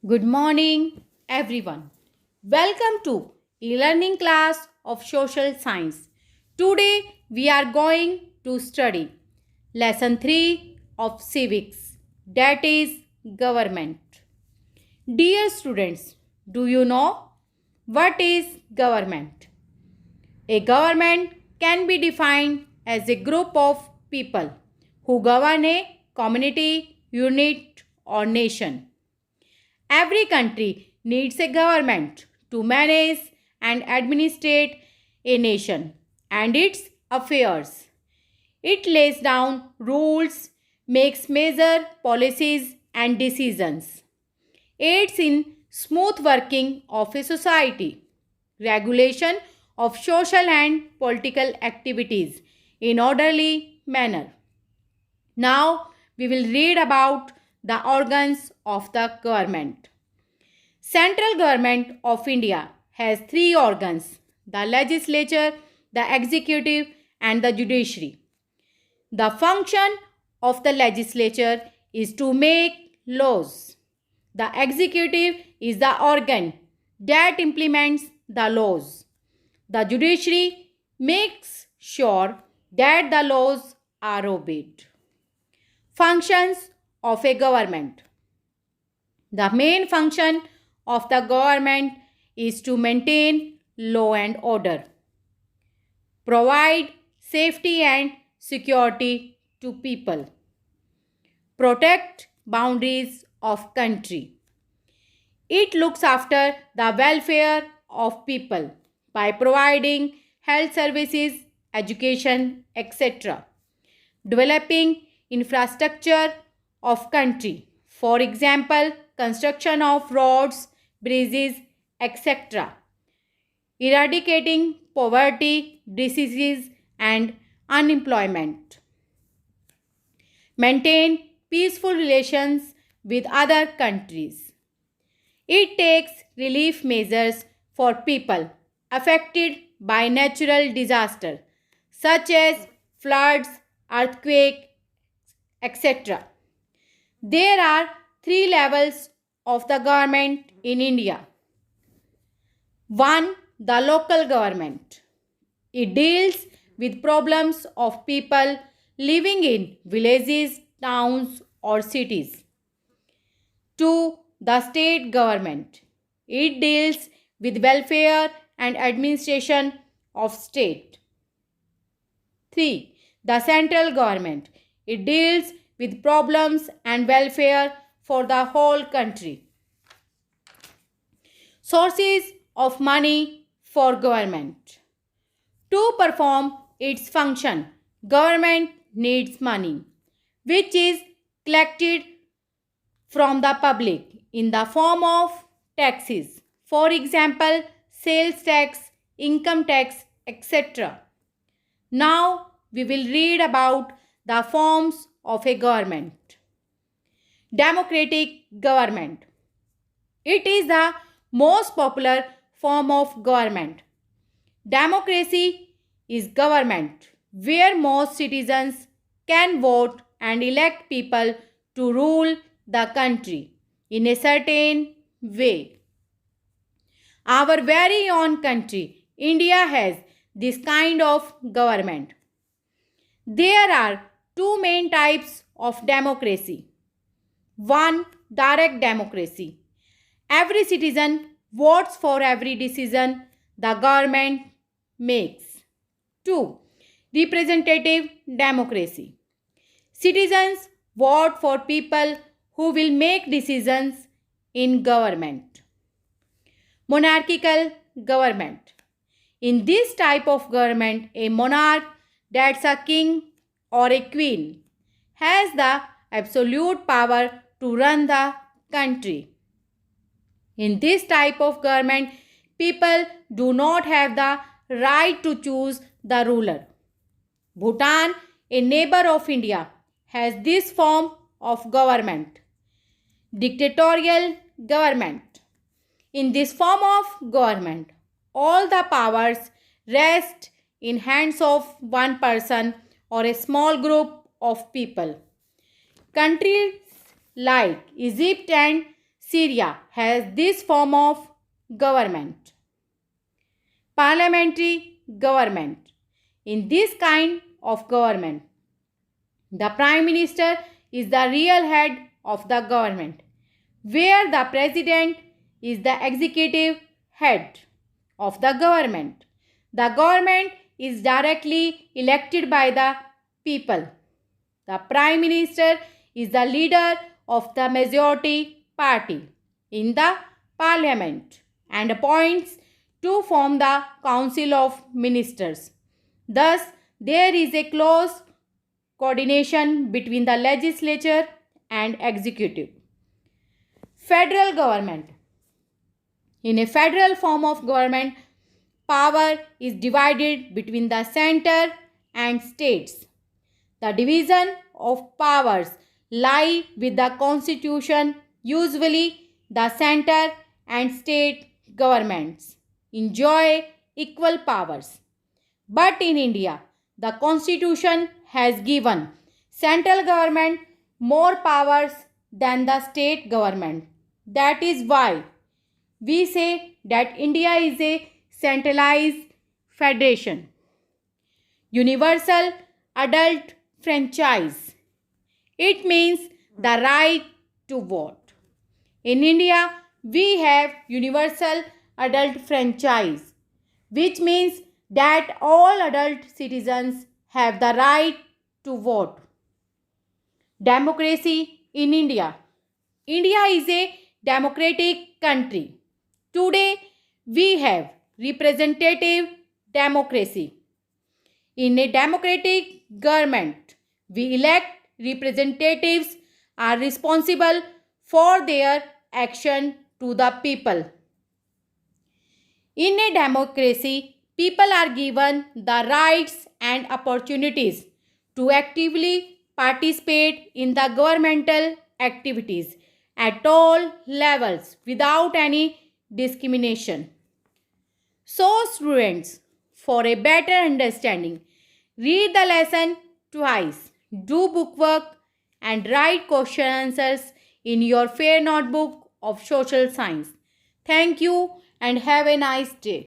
Good morning, everyone. Welcome to e-learning class of social science. Today we are going to study lesson 3 of civics, that is government. Dear students, do you know what is government? A government can be defined as a group of people who govern a community, unit, or nation. Every country needs a government to manage and administrate a nation and its affairs. It lays down rules, makes major policies and decisions, aids in smooth working of a society, regulation of social and political activities in orderly manner. Now we will read about the organs of the government. Central Government of India has three organs: the legislature, the executive, and the judiciary. The function of the legislature is to make laws. The executive is the organ that implements the laws. The judiciary makes sure that the laws are obeyed. Functions of a government. The main function of the government is to maintain law and order, provide safety and security to people, protect boundaries of country. It looks after the welfare of people by providing health services, education, etc. Developing infrastructure of country, for example construction of roads, bridges, etc. Eradicating poverty, diseases, and unemployment. Maintain peaceful relations with other countries. It takes relief measures for people affected by natural disaster such as floods, earthquake, etc. There are three levels of the government in India. 1. The local government. It deals with problems of people living in villages, towns, or cities. 2. The state government. It deals with welfare and administration of state. 3. The central government. It deals with problems and welfare for the whole country. Sources of money for government. To perform its function, government needs money, which is collected from the public in the form of taxes. For example, sales tax, income tax, etc. Now we will read about the forms of a government. Democratic government. It is the most popular form of government. Democracy is government where most citizens can vote and elect people to rule the country in a certain way. Our very own country, India, has this kind of government. There are two main types of democracy. 1. Direct democracy. Every citizen votes for every decision the government makes. 2. Representative democracy. Citizens vote for people who will make decisions in government. Monarchical government. In this type of government, a monarch, that's a king or a queen, has the absolute power to run the country. In this type of government, people do not have the right to choose the ruler. Bhutan, a neighbor of India, has this form of government. Dictatorial government. In this form of government, all the powers rest in hands of one person or a small group of people. Countries like Egypt and Syria has this form of government: parliamentary government. In this kind of government, the Prime Minister is the real head of the government, where the President is the executive head of the government. The government is directly elected by the people. The Prime Minister is the leader of the majority party in the parliament and appoints to form the Council of Ministers. Thus, there is a close coordination between the legislature and executive. Federal government. In a federal form of government, power is divided between the center and states. The division of powers lie with the constitution. Usually, the center and state governments enjoy equal powers. But in India, the constitution has given central government more powers than the state government. That is why we say that India is a centralized federation. Universal adult franchise. It means the right to vote. In India, we have universal adult franchise, which means that all adult citizens have the right to vote. Democracy in India. India is a democratic country. Today, we have representative democracy. In a democratic government, we elect representatives are responsible for their action to the people. In a democracy, people are given the rights and opportunities to actively participate in the governmental activities at all levels without any discrimination. So, students, for a better understanding, read the lesson twice, do bookwork, and write question answers in your fair notebook of social science. Thank you and have a nice day.